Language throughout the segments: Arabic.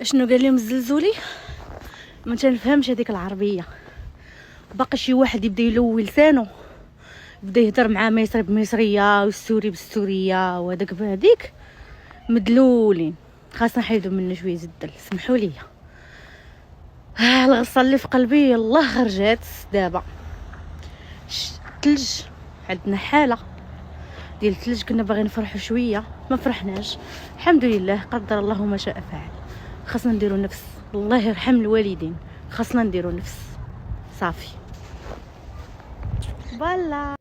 اشنو قال لي الزلزولي؟ ما تنفهمش هذيك العربيه. باقي شي واحد يبدا يلوي لسانه، بدا يهضر مع مصري بمصريه والسوري بالسوريه وهذاك بهذيك مدلولين. خاصنا نحيدو منه شويه الدل، سمحوا لي. الغصه اللي في قلبي يلاه خرجات دابا. الثلج عندنا حاله ديال الثلج، كنا باغي نفرحوا شويه ما فرحناش. الحمد لله، قدر الله ما شاء فعل. خاصنا نديرو نفس، الله يرحم الوالدين، خاصنا نديرو نفس صافي. فوالا.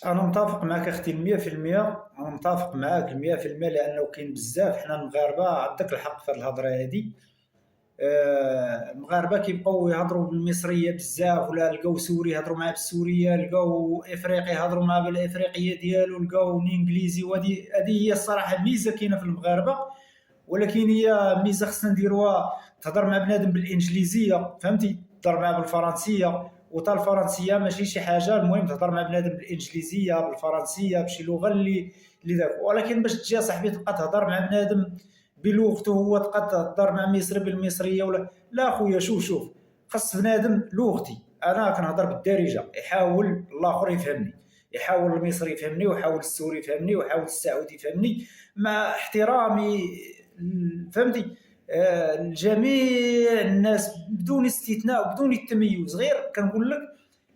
انا متفق معك اختي 100%. انا متفق معك 100% لانه كاين بزاف حنا المغاربه، عندك الحق في هذه الهضره هذه. المغاربه كيبقاو يهضروا بالمصريه بزاف، ولا لقاو سوري يهضروا معاه بالسوريه، لقاو افريقي يهضروا معاه بالافريقيه ديالو، لقاو انجليزي. هذه هي الصراحه ميزه كاينه في المغاربه، ولكن هي ميزه خصنا نديروها. تهضر مع بنادم بالانجليزيه، فهمتي، تهضر معاه بالفرنسيه، وتا الفرنسيه ماشي شي حاجه، المهم تهضر مع بنادم بالانجليزيه بالفرنسيه بشي لغه اللي ذاك. ولكن باش تجي صاحبي تبقى تهضر مع بنادم بلغته، هو تبقى تهضر مع مصري بالمصريه ولا لا. خويا شوف، خاص بنادم لغتي. انا كنهضر بالدارجه، يحاول الاخر يفهمني، يحاول المصري يفهمني، ويحاول السوري يفهمني، ويحاول السعودي يفهمني، مع احترامي، فهمتي، لجميع الناس بدون استثناء وبدون التميز. غير كنقول لك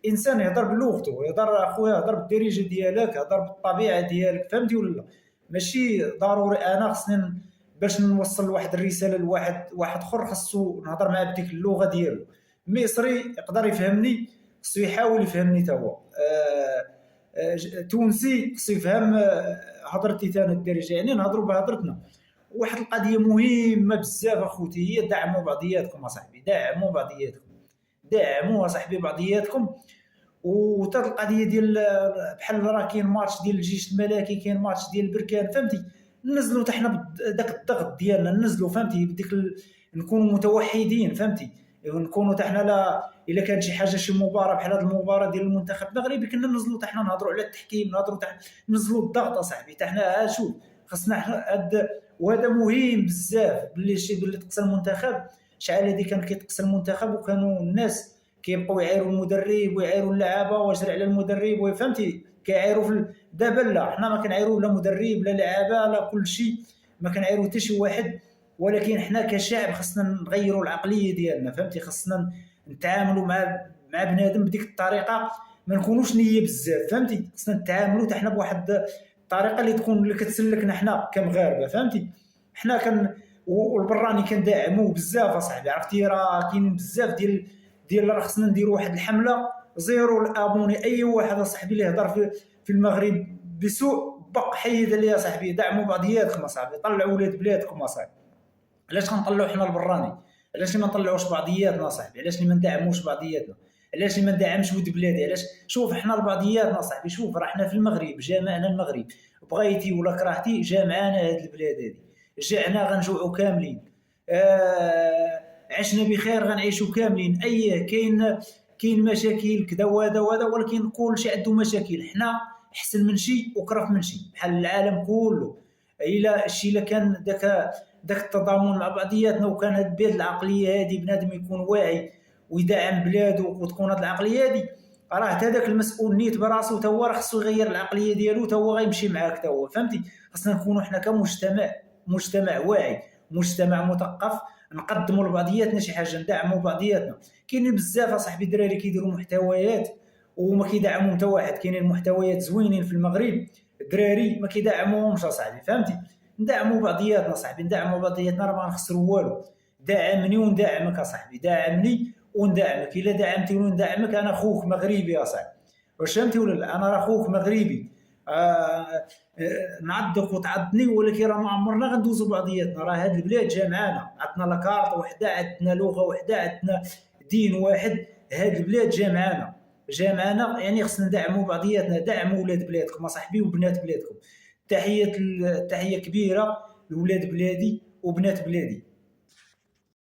انسان يهضر بلغته، يهضر اخويا، يهضر بالدارجه ديالك، يهضر بالطبيعه ديالك، فهمتي ولا لا؟ ماشي ضروري انا خصني باش نوصل واحد الرساله لواحد اخر خاصو نهضر معاه بديك اللغه ديالو. مصري يقدر يفهمني، خصو يحاول يفهمني تا هو. تونسي خصو يفهم هضرتي تانا الدارجه، يعني نهضروا بهضرتنا. واحد القضيه مهمه بزاف اخوتي، هي دعموا بعضياتكم اصاحبي، دعموا بعضياتكم، دعموا اصاحبي بعضياتكم. وتا القضيه ديال بحال راه كاين ماتش ديال الجيش الملكي، كاين ماتش ديال البركان، فهمتي، نزلوا حتى حنا داك الضغط ديالنا، نزلوا فهمتي بديك نكونوا متوحدين، فهمتي، نكونوا حتى حنا. لا الا كانت شي حاجه، شي مباراه بحال هذه المباراه ديال المنتخب المغربي، كنا ننزلوا حتى حنا نهضروا على التحكيم، نهضروا نزلوا الضغط اصاحبي حتى حنا. شوف، خصنا حنا وهذا مهم بزاف. باللي تقصى المنتخب، شحال هذه كان كيتقصى المنتخب، وكانوا الناس كيبقاو يعايروا المدرب ويعايروا اللعابه واش على المدرب، وفهمتي كيعايروا دابا لا، حنا ما كنعايروا لا مدرب لا لعابه لا كل شيء، ما كنعايروا حتى شي واحد. ولكن حنا كشعب خصنا نغيروا العقليه ديالنا، فهمتي، خصنا نتعاملوا مع بنادم بديك الطريقه، ما نكونوش نيه بزاف، فهمتي، خصنا نتعاملوا حتى حنا بواحد الطريقه اللي تكون اللي كتسلكنا حنا كمغاربه، فهمتي. حنا والبراني كندعموه بزاف اصاحبي، عرفتي، راه كاين بزاف راه خصنا نديروا واحد الحمله زيرو الابوني. اي واحد اصاحبي اللي يهضر في المغرب بسوء بق حيد ليا صاحبي. دعموا بعضياتكم اصاحبي، طلعوا ولاد بلادكم اصاحبي. علاش غنطلعوا حنا البراني؟ علاش ما نطلعوش بعضياتنا صاحبي؟ علاش ما ندعموش بعضياتنا؟ علاش ما ندعمش ولد بلادي؟ علاش؟ شوف حنا لبعضياتنا صاحبي. شوف راه حنا في المغرب، جامعنا المغرب، بغيتي ولا كرهتي جامعانا هاد البلاد هادي، جعنا غنجوعوا كاملين، عشنا بخير غنعيشوا كاملين. كاين مشاكل كذا وهذا وهذا، ولكن كلشي عنده مشاكل. حنا احسن من شي وكرف من شي بحال العالم كله. الا كان داك التضامن مع بعضياتنا، وكان هاد العقليه هذه، بنادم يكون واعي ويدعم بلاده، وتكون هاد العقليه هذه، راه حتى داك المسؤول نيت براسو تا هو راه خصو يغير العقليه ديالو، تا هو غيمشي معاك تا هو، فهمتي. خصنا نكونوا حنا مجتمع واعي، مجتمع مثقف، نقدموا لبعضياتنا شي حاجه، ندعموا بعضياتنا. كاينين بزاف اصاحبي الدراري كيديروا محتويات وما كيدعموا حتى واحد. كاينين محتويات زوينين في المغرب، الدراري ما كيدعموهمش اصاحبي، فهمتي. ندعموا بعضياتنا صاحبي، ندعموا بعضياتنا، راه ما نخسروا والو. دعمني وندعمك اصاحبي، دعمني وندعمك. الا دعمتني وندعمك، انا خوك مغربي اصاحبي، واش فهمتي ولا لا؟ انا راه خوك مغربي. نعضك وتعضني، ولكن راه ما عمرنا غندوزو بعضياتنا. راه هاد البلاد جامعانا، عندنا لاكارت وحده، عندنا لغه وحده، عندنا دين واحد. هاد البلاد جامعانا يعني خصنا ندعموا بعضياتنا. دعموا ولاد بلادكم اصاحبي وبنات بلادكم. تحيه كبيره لولاد بلادي وبنات بلادي.